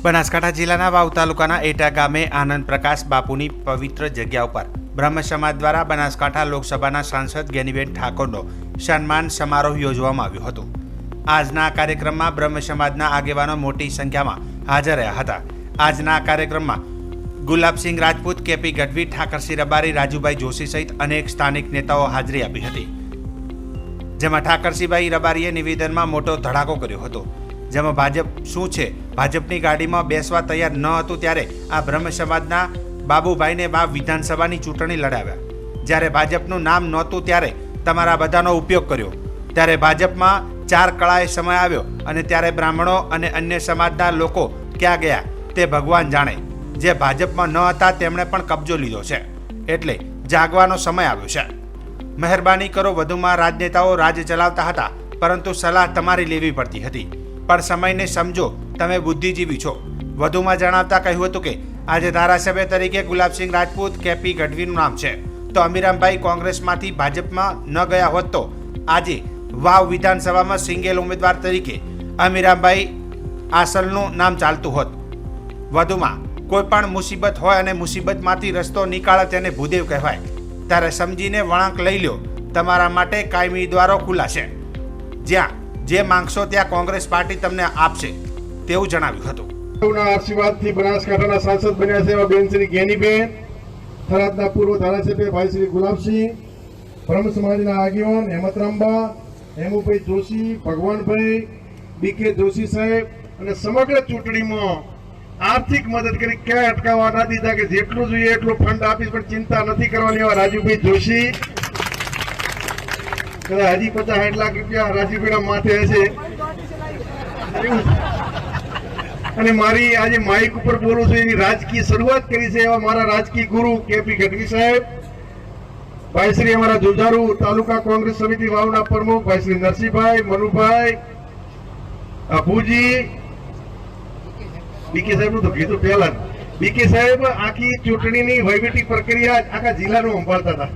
બનાસકાંઠા જિલ્લાના વાવ તાલુકાના એટા ગામે આનંદ પ્રકાશ બાપુની પવિત્ર જગ્યા ઉપર બ્રહ્મ સમાજ દ્વારા બનાસકાંઠા લોકસભાના સાંસદ જ્ઞાનીબેન ઠાકોરનો સન્માન સમારોહ યોજવામાં આવ્યો હતો। આજના કાર્યક્રમમાં બ્રહ્મ સમાજના આગેવાનો મોટી સંખ્યામાં હાજર રહ્યા હતા। આજના કાર્યક્રમમાં ગુલાબસિંહ રાજપૂત, કેપી ગઢવી, ઠાકરસિંહ રબારી, રાજુભાઈ જોશી સહિત અનેક સ્થાનિક નેતાઓ હાજરી આપી હતી, જેમાં ઠાકરસિંહભાઈ રબારીએ નિવેદનમાં મોટો ધડાકો કર્યો હતો, જેમાં ભાજપ શું છે, ભાજપની ગાડીમાં બેસવા તૈયાર ન હતું ત્યારે આ બ્રહ્મ સમાજના બાબુભાઈને વાવ વિધાનસભાની ચૂંટણી લડાવ્યા, જ્યારે ભાજપનું નામ નહોતું ત્યારે તમારા બધાનો ઉપયોગ કર્યો, ત્યારે ભાજપમાં 4 કળાએ સમય આવ્યો અને ત્યારે બ્રાહ્મણો અને અન્ય સમાજના લોકો ક્યાં ગયા તે ભગવાન જાણે। જે ભાજપમાં ન હતા તેમણે પણ કબજો લીધો છે, એટલે જાગવાનો સમય આવ્યો છે। મહેરબાની કરો। વધુમાં રાજનેતાઓ રાજ ચલાવતા હતા, પરંતુ સલાહ તમારી લેવી પડતી હતી, પણ સમયને સમજો, તમે બુદ્ધિજીવી છો। વધુમાં જણાવતા કહ્યું હતું કે આજે ધારાસભ્ય તરીકે ગુલાબસિંહ રાજપૂત, કેપી ગઢવીનું નામ છે, તો અમીરામભાઈ કોંગ્રેસમાંથી ભાજપમાં ન ગયા હોત તો આજે વાવ વિધાનસભામાં સિંગલ ઉમેદવાર તરીકે અમીરામભાઈ આસલનું નામ ચાલતું હોત। વધુમાં કોઈ પણ મુસીબત હોય અને મુસીબતમાંથી રસ્તો નીકાળે તેને ભૂદેવ કહેવાય, ત્યારે સમજીને વળાંક લઈ લો। તમારા માટે કાયમી દ્વારો ખુલ્લા છે, જ્યાં જે માંગશો ત્યાં કોંગ્રેસ પાર્ટી તમને આપશે તેવું જણાવ્યું હતું। આશીર્વાદથી બનાસકાંઠાના સાંસદ બન્યા છે એવા બેન શ્રી જ્ઞાનીબેન, થરાદના પૂર્વ ધારાસભ્ય ભાઈ શ્રી ગુલાબસિંહ, બ્રહ્મ સમાજના આગેવાન હેમતરામબા, હેમુભાઈ જોશી, ભગવાનભાઈ, બીકે જોશી સાહેબ અને સમગ્ર ચૂંટણીમાં આર્થિક મદદ કરી, ક્યાંય અટકાવવા ના દીધા કે જેટલું જોઈએ એટલું ફંડ આપીશ પણ ચિંતા નથી કરવાની એવા રાજુભાઈ જોશી, હજી 50-60 લાખ રૂપિયા રાજુભાઈના માથે હશે। અને મારી આજે માઇક ઉપર બોલું છું એની રાજકીય શરૂઆત કરી છે એવા મારા રાજકીય ગુરુ કેપી ગઢવી સાહેબ, ભાઈ શ્રી અમારા જુજારુ તાલુકા કોંગ્રેસ સમિતિ વાવના પ્રમુખ ભાઈ શ્રી નરસિંહભાઈ, મનુભાઈ, અભુજી, બીકે સાહેબ નું તો કીધું પહેલા, બીકે સાહેબ આખી ચૂંટણીની વહીવટી પ્રક્રિયા આખા જિલ્લાનું સંભાળતા હતા,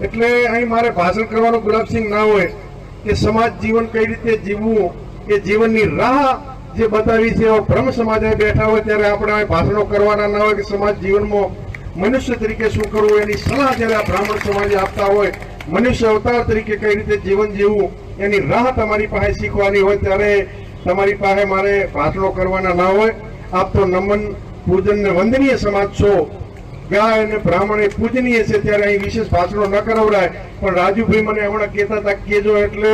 એટલે અહીં મારે ભાષણ કરવાનું ગુલાબસિંહ ના હોય કે સમાજ જીવન કઈ રીતે જીવવું એ જીવનની રાહ જે બતાવી છે બ્રહ્મ સમાજે બેઠા હોય ત્યારે આપણે ભાષણો કરવાના ના હોય કે સમાજ જીવનમાં મનુષ્ય તરીકે શું કરવું એની સલાહ જ્યારે આ બ્રાહ્મણ સમાજે આપતા હોય, મનુષ્ય અવતાર તરીકે કઈ રીતે જીવન જીવવું એની રાહ તમારી પાસે શીખવાની હોય ત્યારે તમારી પાસે મારે ભાષણો કરવાના ના હોય। આપ તો નમન, પૂજન ને વંદનીય સમાજ છો, ગાય અને બ્રાહ્મણ એ પૂજનીય છે, ત્યારે અહીં વિશેષ ભાષણો ન કરાવડાય। પણ રાજુભાઈ મને હમણાં કહેતા હતા કેજો, એટલે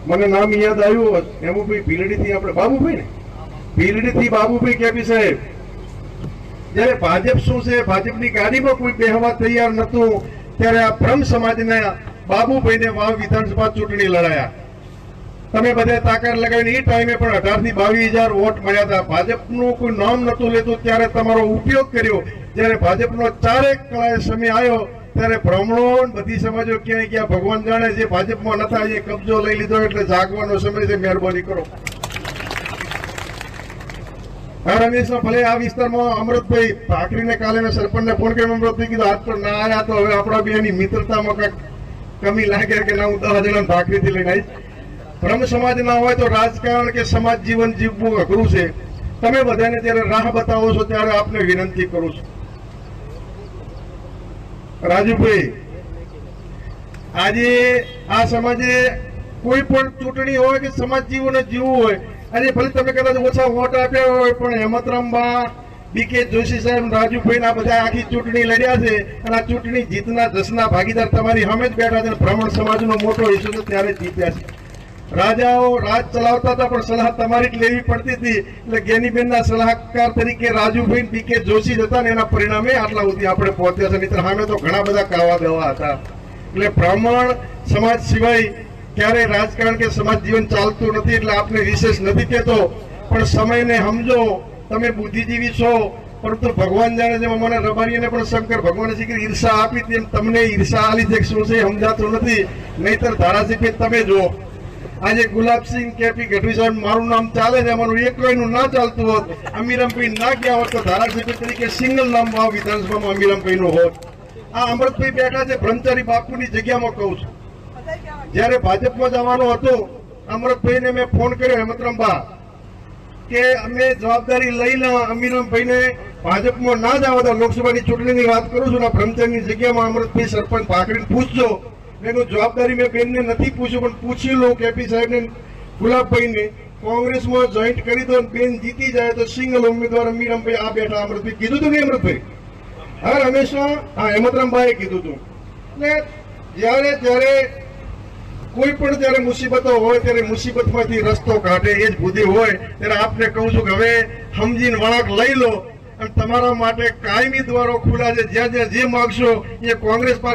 મને નામ યાદ આવ્યું હેમુભાઈ ભીલડીથી, આપણે બાબુભાઈ ને ભીલડીથી બાબુભાઈ કેપી સાહેબ, જયારે ભાજપ શું છે, ભાજપની ગાડીમાં કોઈ બેહવા તૈયાર નતું ત્યારે આ બ્રહ્મ સમાજના બાબુભાઈને વાવ વિધાનસભા ચૂંટણી લડાયા। તમે બધા તાકાત લગાવીને એ ટાઈમે પણ 18 થી 22,000 વોટ મળ્યા હતા। ભાજપનું કોઈ નામ નતું લેતું ત્યારે તમારો ઉપયોગ કર્યો, જયારે ભાજપનો 4 કળાએ સમય આવ્યો ત્યારે બ્રાહ્મણો બધી સમાજો ક્યાંય ક્યાં ભગવાન જાણે, જે ભાજપમાં નતા એ કબજો લઈ લીધો, એટલે જાગવાનો સમય છે, મહેરબાની કરો। રમેશમાં ભલે આ વિસ્તારમાં અમૃતભાઈ ભાખરીને કાલે મેં સરપંચને ફોન કર્યો, અમૃતભાઈ કીધું આજ તો ના આવ્યા તો હવે આપણા બેની મિત્રતામાં કઈક કમી લાગે કે ના, હું 10 જણા ભાખરીથી લઈને આવીશ। બ્રહ્મ સમાજ ના હોય તો રાજકારણ કે સમાજ જીવન જીવવું અઘરું છે। તમે બધાને જ્યારે રાહ બતાવો છો ત્યારે આપને વિનંતી કરું છું, રાજુભાઈ આજે આ સમાજે કોઈ પણ ચૂંટણી હોય કે સમાજ જીવન જીવવું હોય, આજે ભલે તમે કદાચ ઓછા વોટ આપ્યા હોય પણ હેમતરામબા, બીકે જોશી સાહેબ, રાજુભાઈ આ બધા આખી ચૂંટણી લડ્યા છે અને આ ચૂંટણી જીતના 10ના ભાગીદાર તમારી સામે જ બેઠા છે। બ્રાહ્મણ સમાજનો મોટો હિસ્સો છે ત્યારે જીત્યા છે। રાજાઓ રાજ ચલાવતા હતા પણ સલાહ તમારી જ લેવી પડતી હતી, એટલે જ્ઞાનીબેનના સલાહકાર તરીકે રાજુભાઈ, બીકે જોશી હતા ને એના પરિણામે આટલા સુધી આપણે પહોંચ્યા છે, નહીં સામે તો ઘણા બધા કાવા દેવા હતા। એટલે બ્રાહ્મણ સમાજ સિવાય ક્યારેય રાજકારણ કે સમાજ જીવન ચાલતું નથી, એટલે આપને વિશેષ નથી કહેતો, પણ સમયને સમજો, તમે બુદ્ધિજીવી છો, પરંતુ ભગવાન જાણે છે। મને રબારીને પણ શંકર ભગવાને શ્રી ઈર્ષા આપી તેમ તમને ઈર્ષા આલી છે શું છે સમજાતું નથી, નહીતર ધારાસભ્ય તમે જો આજે ગુલાબસિંહ કેપી ગઢવી સાહેબ મારું નામ ચાલે છે, અમારું એકલાયનું ના ચાલતું હોત, અમીરામભાઈ ના ગયા હોત તો ધારાસભ્ય તરીકે સિંગલ નામ વાવ વિધાનસભામાં અમીરામભાઈનું હોત। આ અમૃતભાઈ બેઠા છે બ્રહ્મચારી બાપુની જગ્યામાં કહું છું, જયારે ભાજપમાં જવાનો હતો અમૃતભાઈને મેં ફોન કર્યો, હેમતરામબા કે અમે જવાબદારી લઈને અમીરામભાઈને ભાજપમાં ના જ આવતા લોકસભાની ચૂંટણીની વાત કરું છું ને બ્રહ્મચંદની જગ્યામાં અમૃતભાઈ સરપંચ ભાખરીને પૂછજો. એનું જવાબદારી મેં બેનને નથી પૂછ્યું પણ પૂછી લઉં કેપી સાહેબને ગુલાબભાઈને કોંગ્રેસમાં જોઈન્ટ કરી દો બેન જીતી જાય તો સિંગલ ઉમેદવાર અમીરામભાઈ આ બેઠા. અમૃતભાઈ કીધું હતું ને અમૃતભાઈ હા હંમેશા હા હેમંતરામભાઈએ કીધું હતું. એટલે જ્યારે કોઈ પણ જયારે મુસીબતો હોય ત્યારે મુસીબતમાંથી રસ્તો કાઢે એ જ બુદ્ધિ હોય ત્યારે આપને કહું છું કે હવે સમજીને વળાંક લઈ લો અને તમારા માટે કાયમી દ્વારો ખુલ્લા છે. જ્યાં જ્યાં જે માગશો એ કોંગ્રેસ પાર્ટી